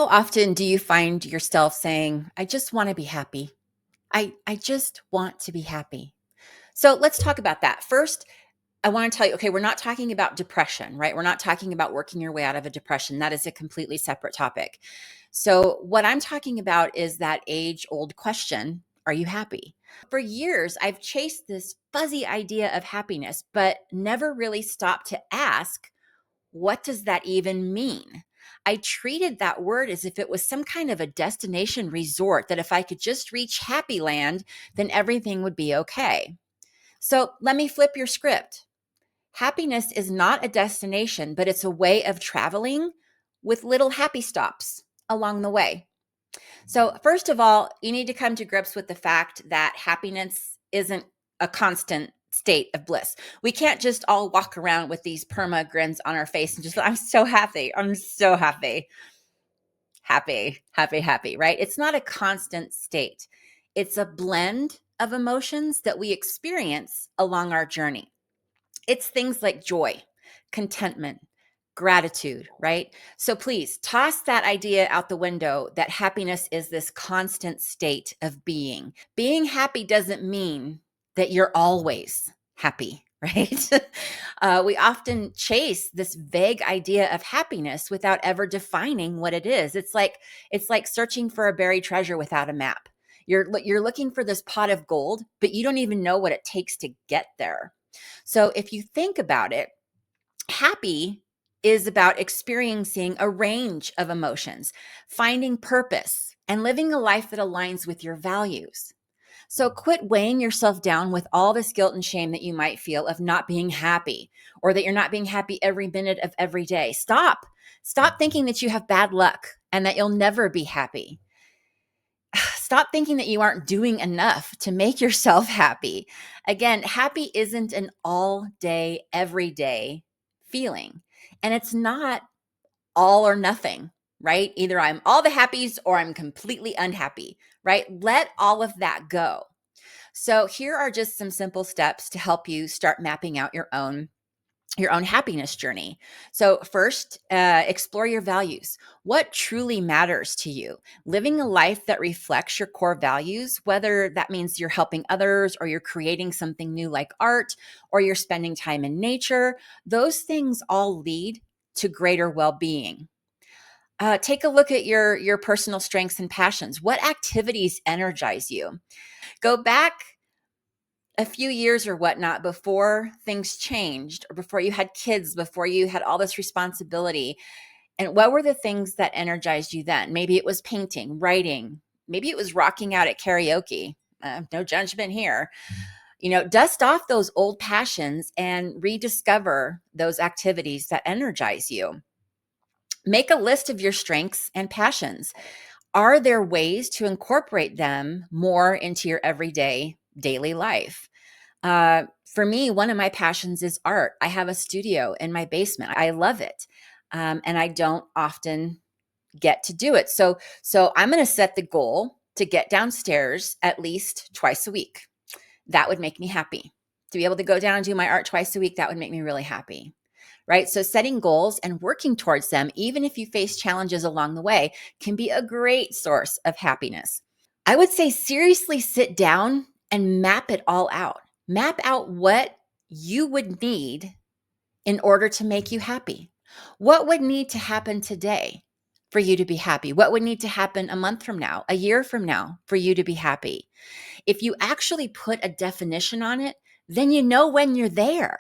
How often do you find yourself saying, I just want to be happy? I just want to be happy. So let's talk about that. First, I want to tell you, okay, we're not talking about depression, right? We're not talking about working your way out of a depression. That is a completely separate topic. So, what I'm talking about is that age old question, are you happy? For years, I've chased this fuzzy idea of happiness, but never really stopped to ask, what does that even mean? I treated that word as if it was some kind of a destination resort that if I could just reach happy land, then everything would be okay. So let me flip your script. Happiness is not a destination, but it's a way of traveling with little happy stops along the way. So, first of all, you need to come to grips with the fact that happiness isn't a constant state of bliss. We can't just all walk around with these perma grins on our face and just, I'm so happy. I'm so happy. Happy, happy, happy, right? It's not a constant state. It's a blend of emotions that we experience along our journey. It's things like joy, contentment, gratitude, right? So please toss that idea out the window that happiness is this constant state of being. Being happy doesn't mean that you're always happy, right? We often chase this vague idea of happiness without ever defining what it is. It's like searching for a buried treasure without a map. You're looking for this pot of gold, but you don't even know what it takes to get there. So if you think about it, happy is about experiencing a range of emotions, finding purpose, and living a life that aligns with your values. So quit weighing yourself down with all this guilt and shame that you might feel of not being happy or that you're not being happy every minute of every day. Stop. Stop thinking that you have bad luck and that you'll never be happy. Stop thinking that you aren't doing enough to make yourself happy. Again, happy isn't an all day, every day feeling. And it's not all or nothing, right? Either I'm all the happies or I'm completely unhappy, right? Let all of that go. So here are just some simple steps to help you start mapping out your own happiness journey. So, first, explore your values. What truly matters to you? Living a life that reflects your core values, whether that means you're helping others or you're creating something new like art or you're spending time in nature, those things all lead to greater well being. Take a look at your personal strengths and passions. What activities energize you? Go back a few years or whatnot before things changed or before you had kids, before you had all this responsibility. And what were the things that energized you then? Maybe it was painting, writing, maybe it was rocking out at karaoke. No judgment here. Dust off those old passions and rediscover those activities that energize you. Make a list of your strengths and passions. Are there ways to incorporate them more into your everyday daily life? For me, one of my passions is art. I have a studio in my basement. I love it. And I don't often get to do it. So I'm going to set the goal to get downstairs at least twice a week. That would make me happy. To be able to go down and do my art twice a week, that would make me really happy. Right? So setting goals and working towards them, even if you face challenges along the way, can be a great source of happiness. I would say seriously sit down and map it all out. Map out what you would need in order to make you happy. What would need to happen today for you to be happy? What would need to happen a month from now, a year from now for you to be happy? If you actually put a definition on it, then you know when you're there,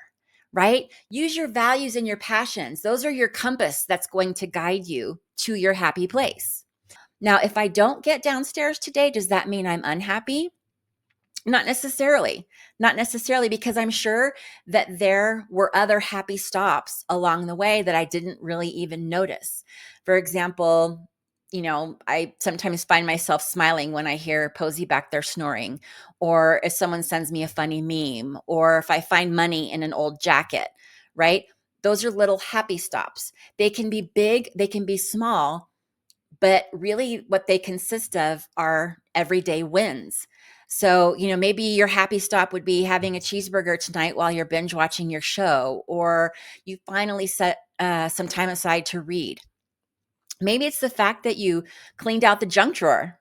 right? Use your values and your passions. Those are your compass that's going to guide you to your happy place. Now, if I don't get downstairs today, does that mean I'm unhappy? Not necessarily. Not necessarily, because I'm sure that there were other happy stops along the way that I didn't really even notice. For example, I sometimes find myself smiling when I hear Posey back there snoring, or if someone sends me a funny meme, or if I find money in an old jacket, right? Those are little happy stops. They can be big, they can be small, but really what they consist of are everyday wins. So, maybe your happy stop would be having a cheeseburger tonight while you're binge watching your show, or you finally set some time aside to read. Maybe it's the fact that you cleaned out the junk drawer.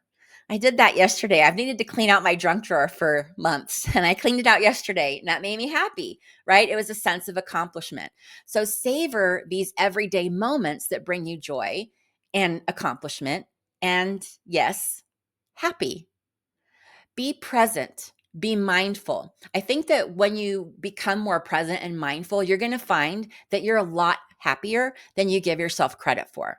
I did that yesterday. I've needed to clean out my junk drawer for months, and I cleaned it out yesterday, and that made me happy, right? It was a sense of accomplishment. So savor these everyday moments that bring you joy and accomplishment, and yes, happy. Be present. Be mindful. I think that when you become more present and mindful, you're going to find that you're a lot happier than you give yourself credit for.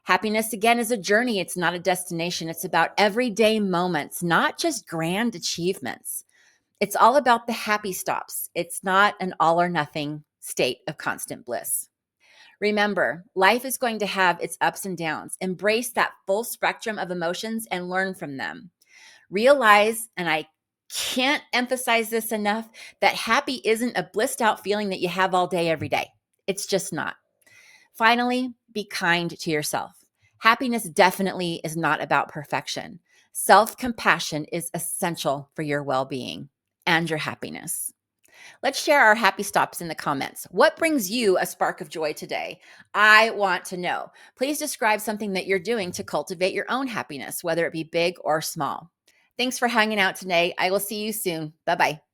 Happiness, again, is a journey. It's not a destination. It's about everyday moments, not just grand achievements. It's all about the happy stops. It's not an all or nothing state of constant bliss. Remember, life is going to have its ups and downs. Embrace that full spectrum of emotions and learn from them. Realize, and I can't emphasize this enough, that happy isn't a blissed out feeling that you have all day, every day. It's just not. Finally, be kind to yourself. Happiness definitely is not about perfection. Self compassion is essential for your well being and your happiness. Let's share our happy stops in the comments. What brings you a spark of joy today? I want to know. Please describe something that you're doing to cultivate your own happiness, whether it be big or small. Thanks for hanging out today. I will see you soon. Bye bye.